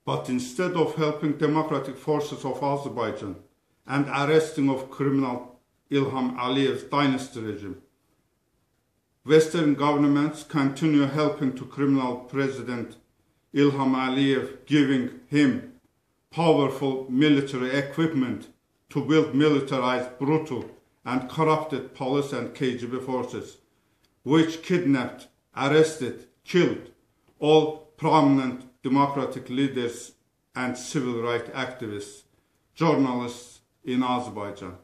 But instead of helping democratic forces of Azerbaijan and arresting of criminal Ilham Aliyev's dynasty regime, Western governments continue helping to criminal President Ilham Aliyev, giving him powerful military equipment to build militarized, brutal, and corrupted police and KGB forces, which kidnapped, arrested, killed all prominent democratic leaders and civil rights activists, journalists in Azerbaijan.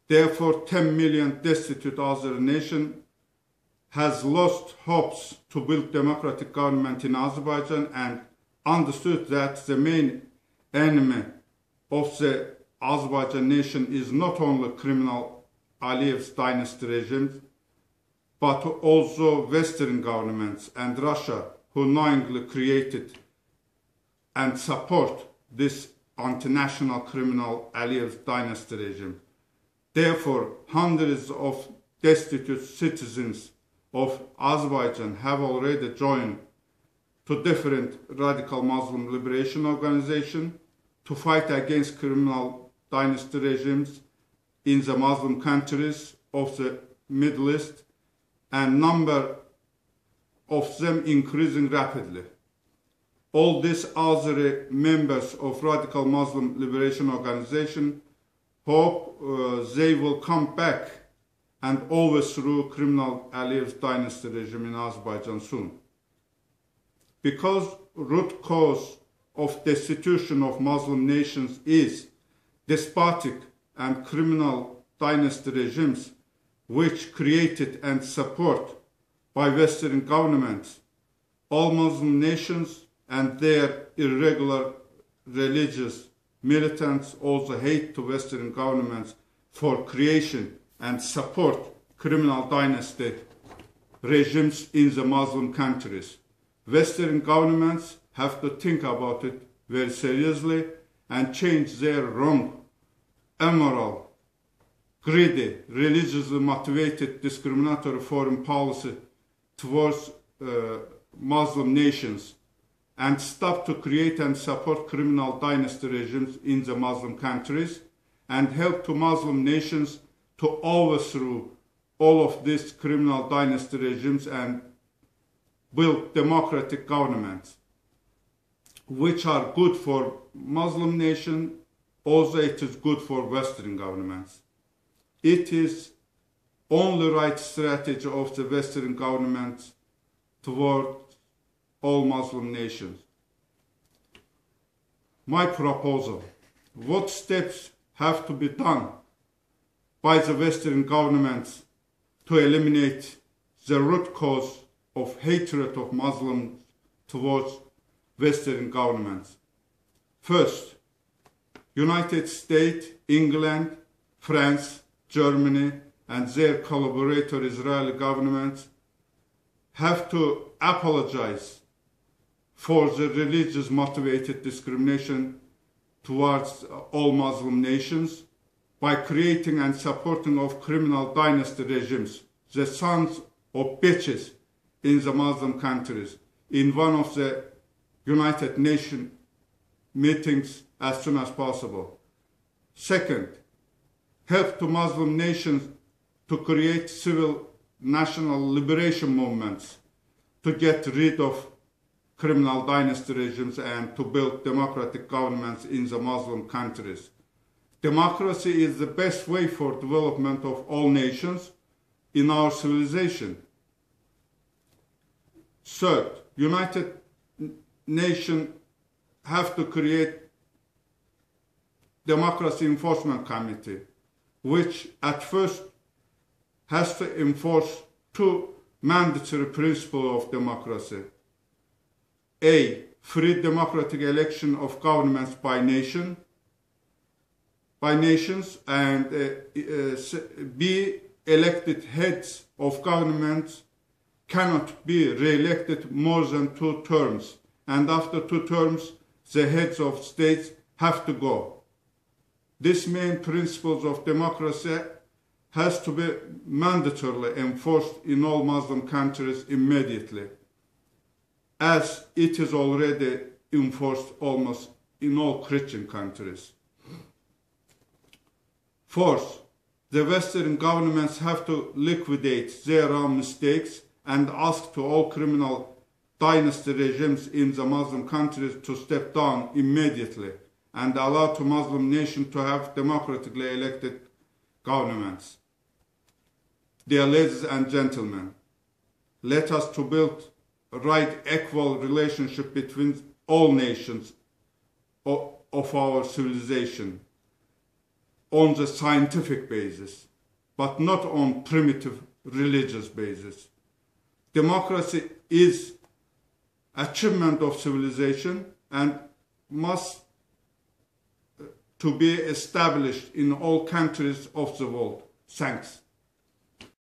Therefore, 10 million destitute Azeri nation has lost hopes to build democratic government in Azerbaijan and understood that the main enemy of the Azerbaijan nation is not only criminal Aliyev's dynasty regime, but also Western governments and Russia, who knowingly created and support this anti-national criminal Aliyev's dynasty regime. Therefore, hundreds of destitute citizens of Azerbaijan have already joined to different radical Muslim liberation organizations to fight against criminal dynasty regimes in the Muslim countries of the Middle East, and number of them increasing rapidly. All these Azeri members of radical Muslim liberation organization hope they will come back and overthrow criminal Aliyev's dynasty regime in Azerbaijan soon. Because root cause of destitution of Muslim nations is despotic and criminal dynasty regimes which created and support by Western governments, all Muslim nations and their irregular religious militants also hate to Western governments for creation and support criminal dynasty regimes in the Muslim countries. Western governments have to think about it very seriously and change their wrong, immoral, greedy, religiously motivated, discriminatory foreign policy towards Muslim nations and stop to create and support criminal dynasty regimes in the Muslim countries and help to Muslim nations to overthrow all of these criminal dynasty regimes and build democratic governments, which are good for Muslim nations, also it is good for Western governments. It is only right strategy of the Western governments toward all Muslim nations. My proposal: what steps have to be done by the Western governments to eliminate the root cause of hatred of Muslims towards Western governments? First, United States, England, France, Germany, and their collaborator Israeli governments have to apologize for the religious motivated discrimination towards all Muslim nations by creating and supporting of criminal dynasty regimes, the sons of bitches in the Muslim countries, in one of the United Nations meetings as soon as possible. Second, help to Muslim nations to create civil national liberation movements to get rid of criminal dynasty regimes and to build democratic governments in the Muslim countries. Democracy is the best way for development of all nations in our civilization. Third, United Nations have to create Democracy Enforcement Committee, which at first has to enforce two mandatory principles of democracy. A, free democratic election of governments by nations, and B, elected heads of governments cannot be re-elected more than 2 terms, and after 2 terms, the heads of states have to go. These main principles of democracy has to be mandatorily enforced in all Muslim countries immediately, as it is already enforced almost in all Christian countries. Fourth, the Western governments have to liquidate their own mistakes and ask to all criminal dynasty regimes in the Muslim countries to step down immediately and allow to Muslim nations to have democratically elected governments. Dear ladies and gentlemen, let us to build a right equal relationship between all nations of our civilization on the scientific basis, but not on primitive religious basis. Democracy is achievement of civilization and must to be established in all countries of the world. Thanks.